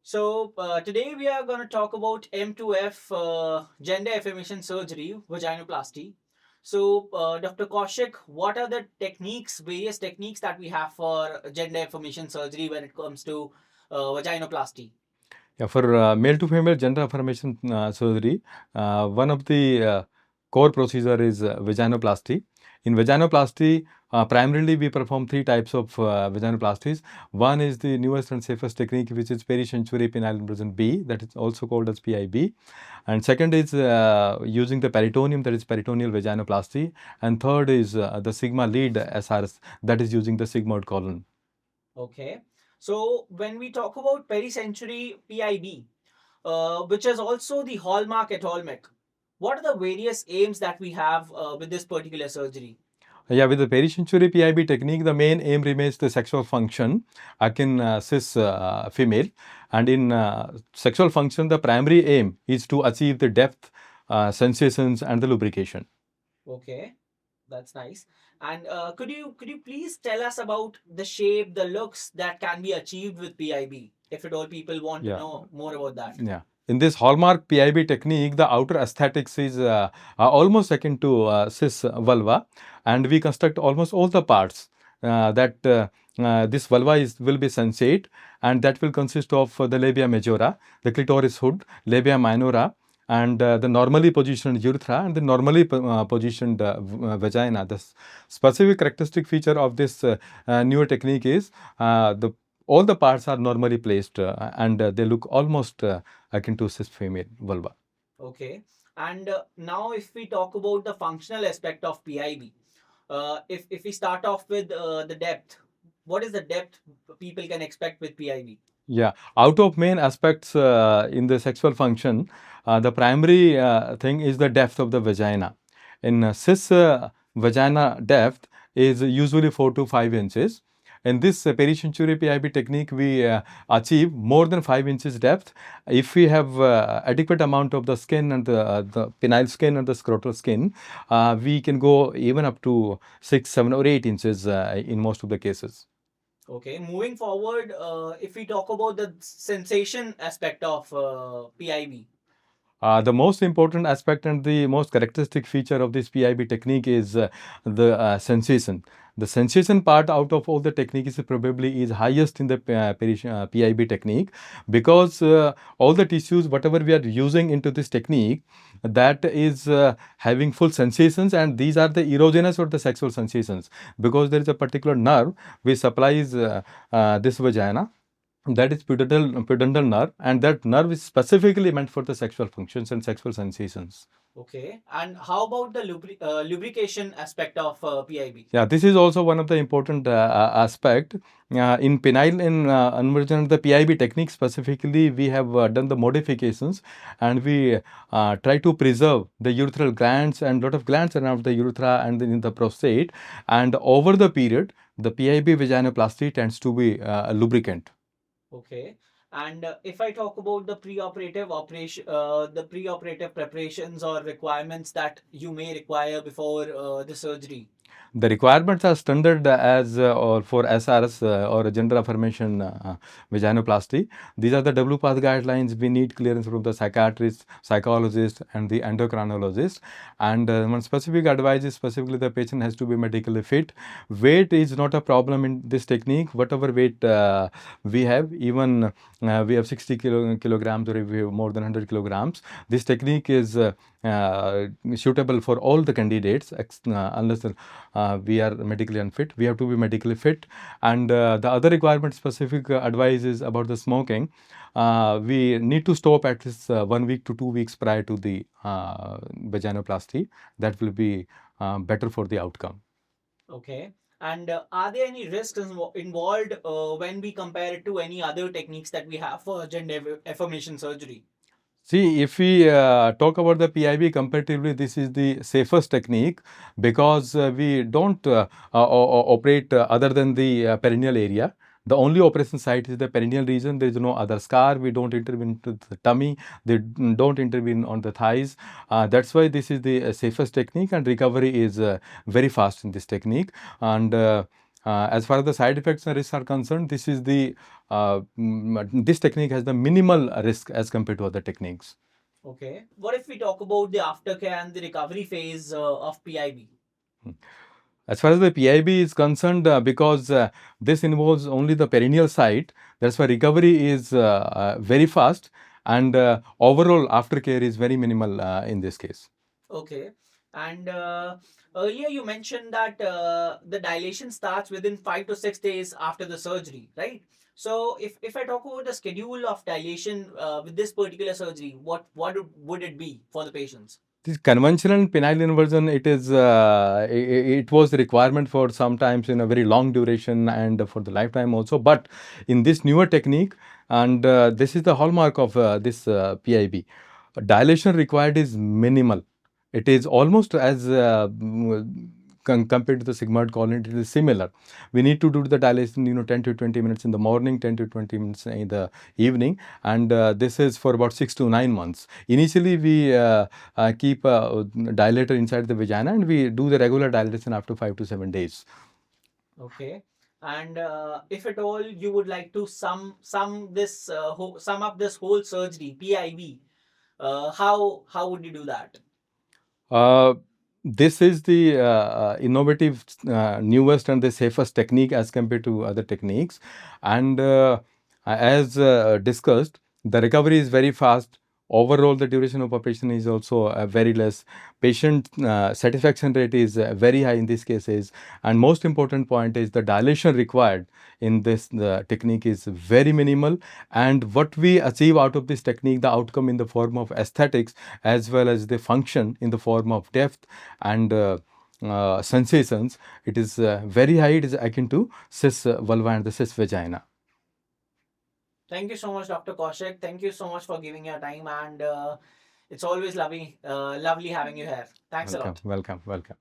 Today we are going to talk about M2F, gender affirmation surgery, vaginoplasty. Dr. Kaushik, what are the various techniques that we have for gender affirmation surgery when it comes to vaginoplasty? Yeah, for male to female gender affirmation surgery, one of the core procedure is vaginoplasty. In vaginoplasty, primarily we perform three types of vaginoplasties. One is the newest and safest technique, which is Peri penile inversion B, that is also called as PIB. And second is using the peritoneum, that is peritoneal vaginoplasty. And third is the sigma lead SRS, that is using the sigmoid colon. Okay. So when we talk about pericentury PIB, which is also the hallmark at Olmec, what are the various aims that we have with this particular surgery? Yeah, with the pericensury PIB technique, the main aim remains the sexual function akin cis female. And in sexual function, the primary aim is to achieve the depth, sensations, and the lubrication. Okay, that's nice. And could you please tell us about the shape, the looks that can be achieved with PIB, if at all people want to Yeah. know more about that? Yeah. In this hallmark PIB technique, the outer aesthetics is almost akin to cis vulva, and we construct almost all the parts that this vulva will be sensate, and that will consist of the labia majora, the clitoris hood, labia minora, and the normally positioned urethra and the normally positioned vagina. The specific characteristic feature of this newer technique is the all the parts are normally placed and they look almost akin to cis female vulva. Okay. And now, if we talk about the functional aspect of PIB, if we start off with the depth, what is the depth people can expect with PIB? Yeah, out of main aspects in the sexual function, the primary thing is the depth of the vagina. In cis vagina depth is usually 4 to 5 inches. In this pericensury PIB technique, we achieve more than 5 inches depth if we have adequate amount of the skin and the penile skin and the scrotal skin. We can go even up to 6, 7, or 8 inches in most of the cases. Okay, moving forward, if we talk about the sensation aspect of PIB. The most important aspect and the most characteristic feature of this PIB technique is the sensation. The sensation part out of all the techniques probably is highest in the PIB technique, because all the tissues, whatever we are using into this technique, that is having full sensations, and these are the erogenous or the sexual sensations, because there is a particular nerve which supplies this vagina, that is pudendal nerve, and that nerve is specifically meant for the sexual functions and sexual sensations. Okay, and how about the lubrication aspect of PIB? Yeah, this is also one of the important aspect. In penile inversion, the PIB technique specifically, we have done the modifications, and we try to preserve the urethral glands and lot of glands around the urethra and in the prostate. And over the period, the PIB vaginoplasty tends to be a lubricant. Okay. And if I talk about the preoperative preparations or requirements that you may require before the surgery. The requirements are standard as or for SRS or gender affirmation vaginoplasty. These are the WPATH guidelines. We need clearance from the psychiatrist, psychologist, and the endocrinologist. And one specific advice is specifically the patient has to be medically fit. Weight is not a problem in this technique. Whatever weight we have, even we have 60 kilograms or if we have more than 100 kilograms, this technique is suitable for all the candidates unless we are medically unfit. We have to be medically fit. And the other requirement specific advice is about the smoking. We need to stop at least 1 week to 2 weeks prior to the vaginoplasty. That will be better for the outcome. Okay. And are there any risks involved when we compare it to any other techniques that we have for gender affirmation surgery? See, if we talk about the PIB comparatively, this is the safest technique, because we don't operate other than the perineal area. The only operation site is the perineal region. There is no other scar. We don't intervene to the tummy. They don't intervene on the thighs. That's why this is the safest technique, and recovery is very fast in this technique. And As far as the side effects and risks are concerned, this technique has the minimal risk as compared to other techniques. Okay. What if we talk about the aftercare and the recovery phase of PIB? As far as the PIB is concerned, because this involves only the perineal site, that's why recovery is very fast, and overall aftercare is very minimal in this case. Okay. And earlier you mentioned that the dilation starts within 5 to 6 days after the surgery, right? So if I talk about the schedule of dilation with this particular surgery, what would it be for the patients? This conventional penile inversion, it was the requirement for sometimes in a very long duration and for the lifetime also. But in this newer technique, and this is the hallmark of this PIB, dilation required is minimal. It is almost as compared to the sigmoid colony, it is similar. We need to do the dilation, 10 to 20 minutes in the morning, 10 to 20 minutes in the evening, and this is for about 6 to 9 months. Initially, we keep a dilator inside the vagina, and we do the regular dilation after 5 to 7 days. Okay. And if at all you would like to sum up this whole surgery PIB, how would you do that? Uh, this is the innovative, newest and the safest technique as compared to other techniques. And as discussed, the recovery is very fast. Overall, the duration of operation is also very less. Patient satisfaction rate is very high in these cases. And most important point is the dilation required in this technique is very minimal. And what we achieve out of this technique, the outcome in the form of aesthetics as well as the function in the form of depth and sensations, it is very high. It is akin to cis vulva and the cis vagina. Thank you so much, Dr. Kaushik. Thank you so much for giving your time, and it's always lovely having you here. Thanks a Welcome, lot. welcome, welcome.